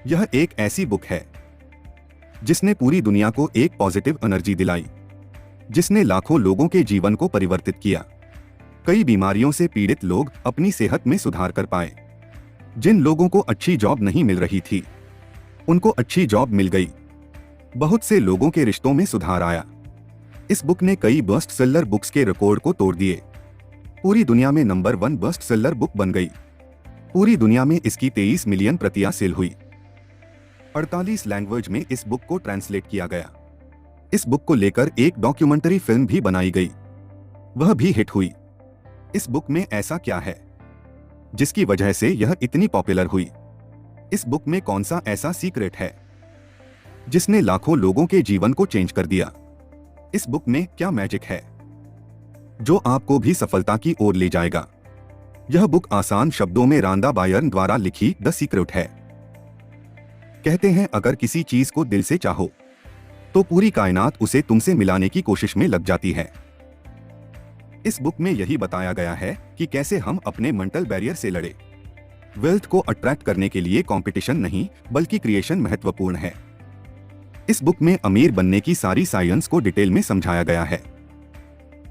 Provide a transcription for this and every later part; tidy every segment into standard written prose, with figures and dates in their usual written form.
यह एक ऐसी बुक है जिसने पूरी दुनिया को एक पॉजिटिव एनर्जी दिलाई, जिसने लाखों लोगों के जीवन को परिवर्तित किया। कई बीमारियों से पीड़ित लोग अपनी सेहत में सुधार कर पाए। जिन लोगों को अच्छी जॉब नहीं मिल रही थी, उनको अच्छी जॉब मिल गई। बहुत से लोगों के रिश्तों में सुधार आया। इस बुक ने कई बेस्ट सेलर बुक्स के रिकॉर्ड को तोड़ दिए। पूरी दुनिया में नंबर 1 बेस्ट सेलर बुक बन गई। पूरी दुनिया में इसकी 23 मिलियन प्रतियां सेल हुई। 48 लैंग्वेज में इस बुक को ट्रांसलेट किया गया। इस बुक को लेकर एक डॉक्यूमेंट्री फिल्म भी बनाई गई, वह भी हिट हुई। इस बुक में ऐसा क्या है जिसकी वजह से यह इतनी पॉपुलर हुई? इस बुक में कौन सा ऐसा सीक्रेट है जिसने लाखों लोगों के जीवन को चेंज कर दिया? इस बुक में क्या मैजिक है जो आपको भी सफलता की ओर ले जाएगा? यह बुक आसान शब्दों में रांदा बायर्न द्वारा लिखी द सीक्रेट है। कहते हैं अगर किसी चीज को दिल से चाहो तो पूरी कायनात उसे तुमसे मिलाने की कोशिश में लग जाती है। इस बुक में यही बताया गया है कि कैसे हम अपने मेंटल बैरियर से लड़े। वेल्थ को अट्रैक्ट करने के लिए कंपटीशन नहीं बल्कि क्रिएशन महत्वपूर्ण है। इस बुक में अमीर बनने की सारी साइंस को डिटेल में समझाया गया है।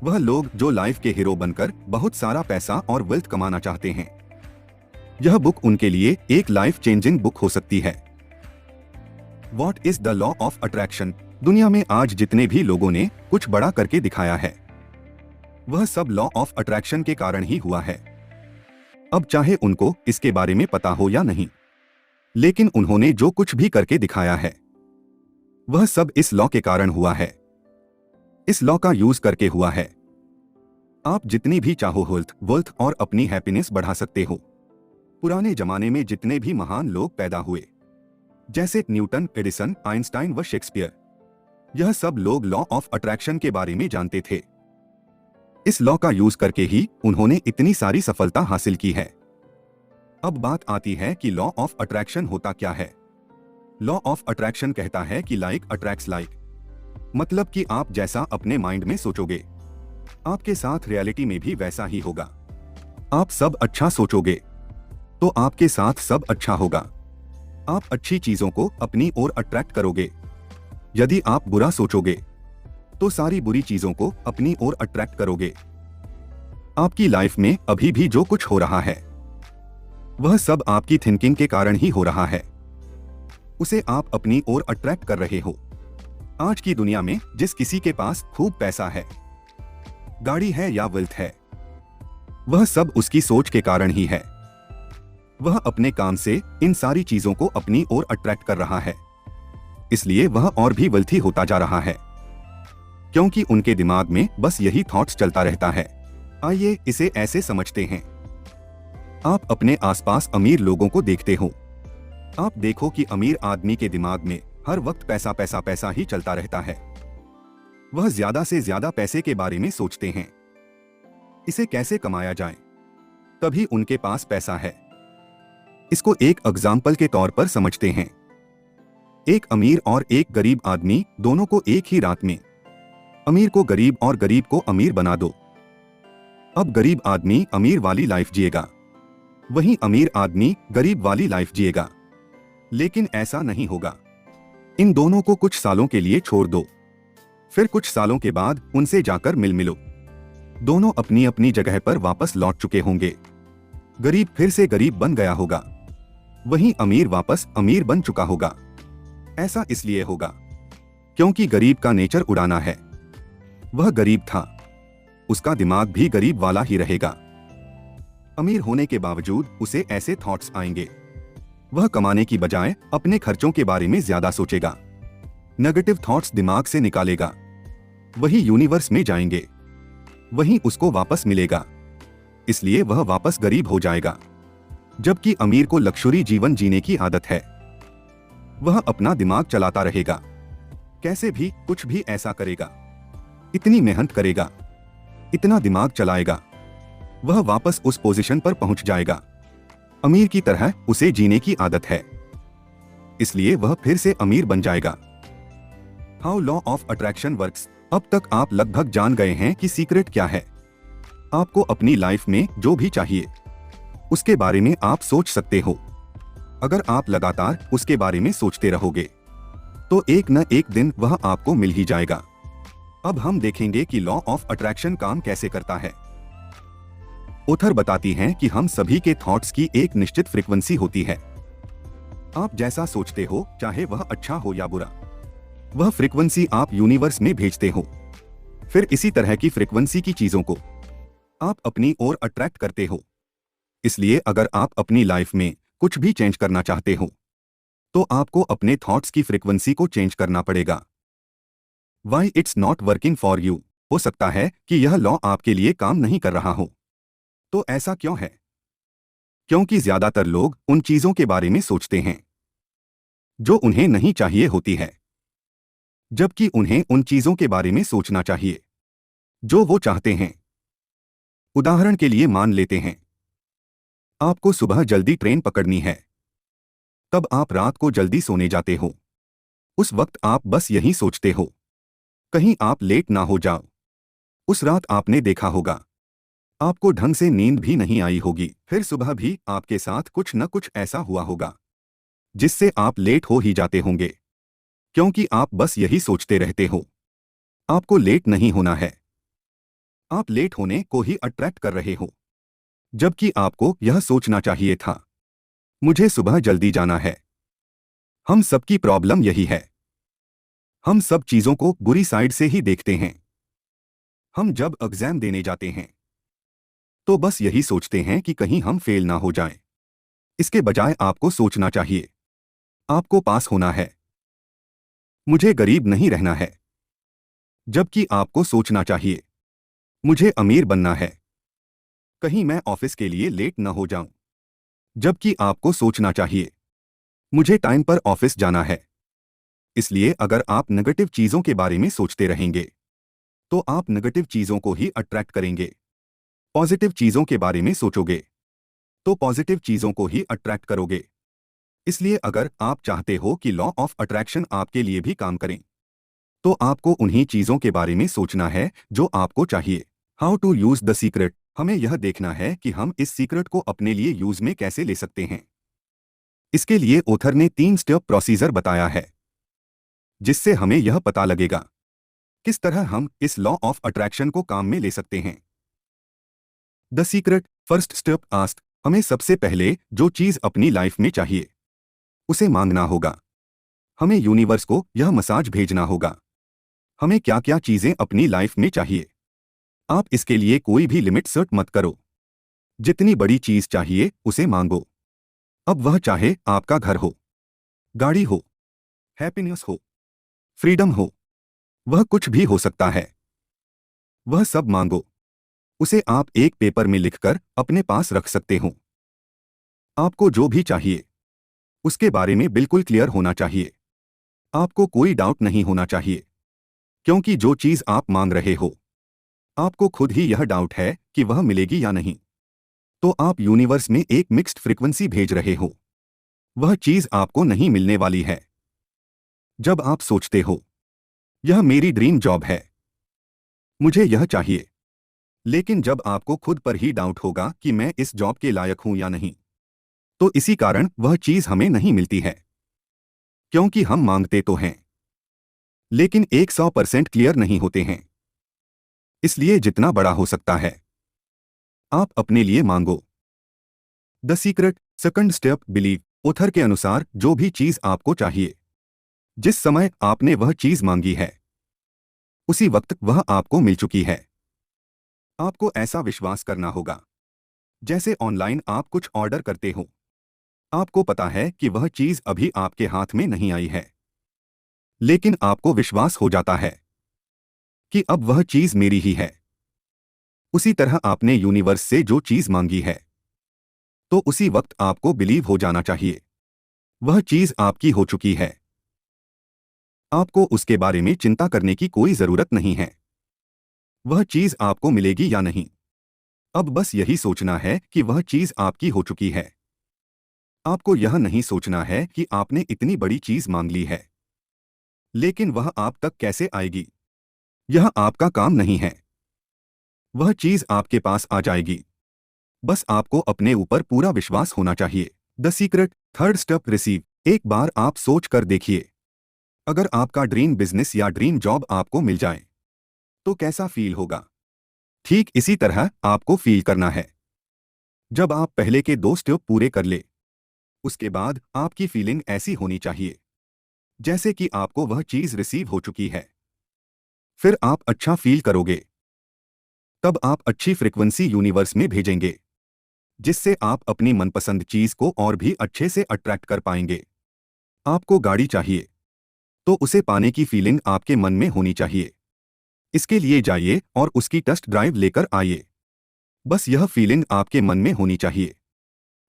वह लोग जो लाइफ के हीरो बनकर बहुत सारा पैसा और वेल्थ कमाना चाहते हैं, यह बुक उनके लिए एक लाइफ चेंजिंग बुक हो सकती है। What is the law of attraction? दुनिया में आज जितने भी लोगों ने कुछ बड़ा करके दिखाया है, वह सब लॉ ऑफ अट्रैक्शन के कारण ही हुआ है। अब चाहे उनको इसके बारे में पता हो या नहीं, लेकिन उन्होंने जो कुछ भी करके दिखाया है, वह सब इस लॉ के कारण हुआ है। इस लॉ का यूज करके हुआ है। आप जितनी भी चाहो वेल्थ और अपनी हैप्पीनेस बढ़ा सकते हो। पुराने जमाने में जितने भी महान लोग पैदा हुए, जैसे न्यूटन, एडिसन, आइंस्टाइन व शेक्सपियर, यह सब लोग लॉ ऑफ अट्रैक्शन के बारे में जानते थे। इस लॉ का यूज करके ही उन्होंने इतनी सारी सफलता हासिल की है। अब बात आती है कि लॉ ऑफ अट्रैक्शन होता क्या है। लॉ ऑफ अट्रैक्शन कहता है कि लाइक अट्रैक्ट्स लाइक, मतलब कि आप जैसा अपने माइंड में सोचोगे, आपके साथ रियलिटी में भी वैसा ही होगा। आप सब अच्छा सोचोगे तो आपके साथ सब अच्छा होगा। आप अच्छी चीजों को अपनी ओर अट्रैक्ट करोगे। यदि आप बुरा सोचोगे तो सारी बुरी चीजों को अपनी ओर अट्रैक्ट करोगे। आपकी लाइफ में अभी भी जो कुछ हो रहा है, वह सब आपकी थिंकिंग के कारण ही हो रहा है। उसे आप अपनी ओर अट्रैक्ट कर रहे हो। आज की दुनिया में जिस किसी के पास खूब पैसा है, गाड़ी है या वेल्थ है, वह सब उसकी सोच के कारण ही है। वह अपने काम से इन सारी चीजों को अपनी ओर अट्रैक्ट कर रहा है, इसलिए वह और भी वेल्थी होता जा रहा है, क्योंकि उनके दिमाग में बस यही थॉट्स चलता रहता है। आइए इसे ऐसे समझते हैं। आप अपने आसपास अमीर लोगों को देखते हो। आप देखो कि अमीर आदमी के दिमाग में हर वक्त पैसा पैसा पैसा ही चलता रहता है। वह ज्यादा से ज्यादा पैसे के बारे में सोचते हैं, इसे कैसे कमाया जाए, तभी उनके पास पैसा है। इसको एक एग्जाम्पल के तौर पर समझते हैं। एक अमीर और एक गरीब आदमी दोनों को एक ही रात में, अमीर को गरीब और गरीब को अमीर बना दो। अब गरीब आदमी अमीर वाली लाइफ जिएगा, वहीं अमीर आदमी गरीब वाली लाइफ जिएगा। लेकिन ऐसा नहीं होगा। इन दोनों को कुछ सालों के लिए छोड़ दो, फिर कुछ सालों के बाद उनसे जाकर मिलो। दोनों अपनी अपनी जगह पर वापस लौट चुके होंगे। गरीब फिर से गरीब बन गया होगा, वहीं अमीर वापस अमीर बन चुका होगा। ऐसा इसलिए होगा क्योंकि गरीब का नेचर उड़ाना है। वह गरीब था, उसका दिमाग भी गरीब वाला ही रहेगा। अमीर होने के बावजूद उसे ऐसे थॉट्स आएंगे। वह कमाने की बजाय अपने खर्चों के बारे में ज्यादा सोचेगा। नेगेटिव थॉट्स दिमाग से निकालेगा, वही यूनिवर्स में जाएंगे, वहीं उसको वापस मिलेगा। इसलिए वह वापस गरीब हो जाएगा। जबकि अमीर को लक्ष्यूरी जीवन जीने की आदत है। वह अपना दिमाग चलाता रहेगा, कैसे भी कुछ भी ऐसा करेगा, इतनी मेहनत करेगा, इतना दिमाग चलाएगा, वह वापस उस पोजीशन पर पहुंच जाएगा। अमीर की तरह उसे जीने की आदत है, इसलिए वह फिर से अमीर बन जाएगा। How law of attraction works. अब तक आप लगभग जान गए हैं कि सीक्रेट क्या है। आपको अपनी लाइफ में जो भी चाहिए उसके बारे में आप सोच सकते हो। अगर आप लगातार उसके बारे में सोचते रहोगे तो एक न एक दिन वह आपको मिल ही जाएगा। अब हम देखेंगे कि लॉ ऑफ अट्रैक्शन काम कैसे करता है। ऑथर बताती हैं कि हम सभी के थॉट्स की एक निश्चित फ्रीक्वेंसी होती है। आप जैसा सोचते हो, चाहे वह अच्छा हो या बुरा, वह फ्रीक्वेंसी आप यूनिवर्स में भेजते हो। फिर इसी तरह की फ्रीक्वेंसी की चीजों को आप अपनी ओर अट्रैक्ट करते हो। इसलिए अगर आप अपनी लाइफ में कुछ भी चेंज करना चाहते हो तो आपको अपने थॉट्स की फ्रीक्वेंसी को चेंज करना पड़ेगा। Why it's not working for you? हो सकता है कि यह लॉ आपके लिए काम नहीं कर रहा हो। तो ऐसा क्यों है? क्योंकि ज्यादातर लोग उन चीजों के बारे में सोचते हैं जो उन्हें नहीं चाहिए होती है, जबकि उन्हें उन चीजों के बारे में सोचना चाहिए जो वो चाहते हैं। उदाहरण के लिए मान लेते हैं आपको सुबह जल्दी ट्रेन पकड़नी है, तब आप रात को जल्दी सोने जाते हो। उस वक्त आप बस यही सोचते हो, कहीं आप लेट ना हो जाओ। उस रात आपने देखा होगा आपको ढंग से नींद भी नहीं आई होगी। फिर सुबह भी आपके साथ कुछ न कुछ ऐसा हुआ होगा जिससे आप लेट हो ही जाते होंगे, क्योंकि आप बस यही सोचते रहते हो आपको लेट नहीं होना है। आप लेट होने को ही अट्रैक्ट कर रहे हो, जबकि आपको यह सोचना चाहिए था मुझे सुबह जल्दी जाना है। हम सबकी प्रॉब्लम यही है, हम सब चीजों को बुरी साइड से ही देखते हैं। हम जब एग्जाम देने जाते हैं तो बस यही सोचते हैं कि कहीं हम फेल ना हो जाएं। इसके बजाय आपको सोचना चाहिए आपको पास होना है, मुझे गरीब नहीं रहना है। जबकि आपको सोचना चाहिए मुझे अमीर बनना है, कहीं मैं ऑफिस के लिए लेट न हो जाऊं। जबकि आपको सोचना चाहिए मुझे टाइम पर ऑफिस जाना है। इसलिए अगर आप नेगेटिव चीजों के बारे में सोचते रहेंगे तो आप नेगेटिव चीजों को ही अट्रैक्ट करेंगे। पॉजिटिव चीजों के बारे में सोचोगे तो पॉजिटिव चीजों को ही अट्रैक्ट करोगे। इसलिए अगर आप चाहते हो कि लॉ ऑफ अट्रैक्शन आपके लिए भी काम करें तो आपको उन्हीं चीजों के बारे में सोचना है जो आपको चाहिए। How to use the secret? हमें यह देखना है कि हम इस सीक्रेट को अपने लिए यूज में कैसे ले सकते हैं। इसके लिए ऑथर ने 3 स्टेप प्रोसीजर बताया है जिससे हमें यह पता लगेगा किस तरह हम इस लॉ ऑफ अट्रैक्शन को काम में ले सकते हैं। The secret. First step ask. हमें सबसे पहले जो चीज अपनी लाइफ में चाहिए उसे मांगना होगा। हमें यूनिवर्स को यह मसाज भेजना होगा हमें क्या क्या चीजें अपनी लाइफ में चाहिए। आप इसके लिए कोई भी लिमिट सेट मत करो, जितनी बड़ी चीज चाहिए उसे मांगो। अब वह चाहे आपका घर हो, गाड़ी हो, हैप्पीनेस हो, फ्रीडम हो, वह कुछ भी हो सकता है। वह सब मांगो। उसे आप एक पेपर में लिखकर अपने पास रख सकते हो। आपको जो भी चाहिए उसके बारे में बिल्कुल क्लियर होना चाहिए। आपको कोई डाउट नहीं होना चाहिए, क्योंकि जो चीज आप मांग रहे हो आपको खुद ही यह डाउट है कि वह मिलेगी या नहीं, तो आप यूनिवर्स में एक मिक्स्ड फ्रीक्वेंसी भेज रहे हो। वह चीज आपको नहीं मिलने वाली है। जब आप सोचते हो यह मेरी ड्रीम जॉब है, मुझे यह चाहिए, लेकिन जब आपको खुद पर ही डाउट होगा कि मैं इस जॉब के लायक हूं या नहीं, तो इसी कारण वह चीज हमें नहीं मिलती है। क्योंकि हम मांगते तो हैं लेकिन 100% क्लियर नहीं होते हैं। इसलिए जितना बड़ा हो सकता है आप अपने लिए मांगो। The secret. Second step believe. Author के अनुसार जो भी चीज आपको चाहिए, जिस समय आपने वह चीज मांगी है उसी वक्त वह आपको मिल चुकी है। आपको ऐसा विश्वास करना होगा जैसे ऑनलाइन आप कुछ ऑर्डर करते हो। आपको पता है कि वह चीज अभी आपके हाथ में नहीं आई है, लेकिन आपको विश्वास हो जाता है कि अब वह चीज मेरी ही है। उसी तरह आपने यूनिवर्स से जो चीज मांगी है तो उसी वक्त आपको बिलीव हो जाना चाहिए वह चीज आपकी हो चुकी है। आपको उसके बारे में चिंता करने की कोई जरूरत नहीं है वह चीज आपको मिलेगी या नहीं। अब बस यही सोचना है कि वह चीज आपकी हो चुकी है। आपको यह नहीं सोचना है कि आपने इतनी बड़ी चीज मांग ली है लेकिन वह आप तक कैसे आएगी। यह आपका काम नहीं है, वह चीज आपके पास आ जाएगी। बस आपको अपने ऊपर पूरा विश्वास होना चाहिए। The secret third step receive. एक बार आप सोच कर देखिए, अगर आपका ड्रीम बिजनेस या ड्रीम जॉब आपको मिल जाए तो कैसा फील होगा। ठीक इसी तरह आपको फील करना है। जब आप पहले के 2 स्टेप पूरे कर ले, उसके बाद आपकी फीलिंग ऐसी होनी चाहिए जैसे कि आपको वह चीज रिसीव हो चुकी है। फिर आप अच्छा फील करोगे। तब आप अच्छी फ्रिक्वेंसी यूनिवर्स में भेजेंगे, जिससे आप अपनी मनपसंद चीज को और भी अच्छे से अट्रैक्ट कर पाएंगे। आपको गाड़ी चाहिए तो उसे पाने की फीलिंग आपके मन में होनी चाहिए। इसके लिए जाइए और उसकी टेस्ट ड्राइव लेकर आइए। बस यह फीलिंग आपके मन में होनी चाहिए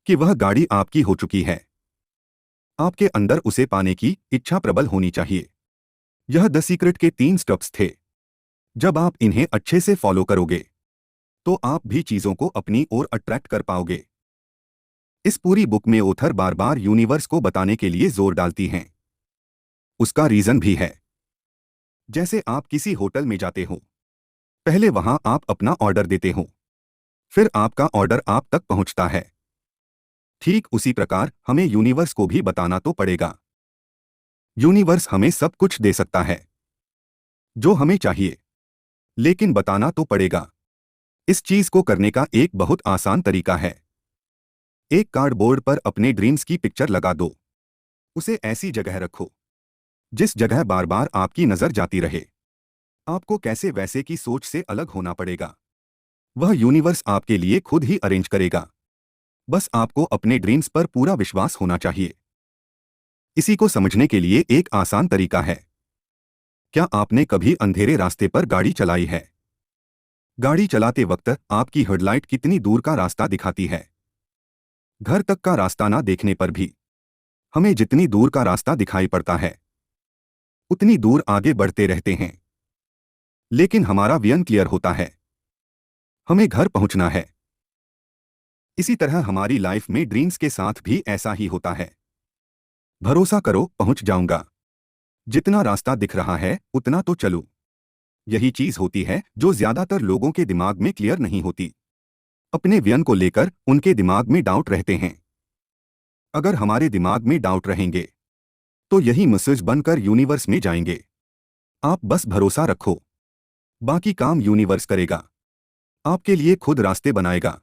कि वह गाड़ी आपकी हो चुकी है। आपके अंदर उसे पाने की इच्छा प्रबल होनी चाहिए। यह द सीक्रेट के 3 स्टेप्स थे। जब आप इन्हें अच्छे से फॉलो करोगे तो आप भी चीजों को अपनी ओर अट्रैक्ट कर पाओगे। इस पूरी बुक में ऑथर बार बार यूनिवर्स को बताने के लिए जोर डालती हैं। उसका रीजन भी है। जैसे आप किसी होटल में जाते हो, पहले वहां आप अपना ऑर्डर देते हो, फिर आपका ऑर्डर आप तक पहुंचता है। ठीक उसी प्रकार हमें यूनिवर्स को भी बताना तो पड़ेगा। यूनिवर्स हमें सब कुछ दे सकता है जो हमें चाहिए, लेकिन बताना तो पड़ेगा। इस चीज को करने का एक बहुत आसान तरीका है। एक कार्डबोर्ड पर अपने ड्रीम्स की पिक्चर लगा दो। उसे ऐसी जगह रखो जिस जगह बार बार आपकी नजर जाती रहे। आपको कैसे वैसे की सोच से अलग होना पड़ेगा। वह यूनिवर्स आपके लिए खुद ही अरेंज करेगा। बस आपको अपने ड्रीम्स पर पूरा विश्वास होना चाहिए। इसी को समझने के लिए एक आसान तरीका है। क्या आपने कभी अंधेरे रास्ते पर गाड़ी चलाई है? गाड़ी चलाते वक्त आपकी हेडलाइट कितनी दूर का रास्ता दिखाती है? घर तक का रास्ता ना देखने पर भी हमें जितनी दूर का रास्ता दिखाई पड़ता है, उतनी दूर आगे बढ़ते रहते हैं। लेकिन हमारा विजन क्लियर होता है, हमें घर पहुंचना है। इसी तरह हमारी लाइफ में ड्रीम्स के साथ भी ऐसा ही होता है। भरोसा करो, पहुंच जाऊंगा। जितना रास्ता दिख रहा है उतना तो चलो। यही चीज होती है जो ज्यादातर लोगों के दिमाग में क्लियर नहीं होती। अपने विजन को लेकर उनके दिमाग में डाउट रहते हैं। अगर हमारे दिमाग में डाउट रहेंगे तो यही मैसेज बनकर यूनिवर्स में जाएंगे। आप बस भरोसा रखो, बाकी काम यूनिवर्स करेगा। आपके लिए खुद रास्ते बनाएगा।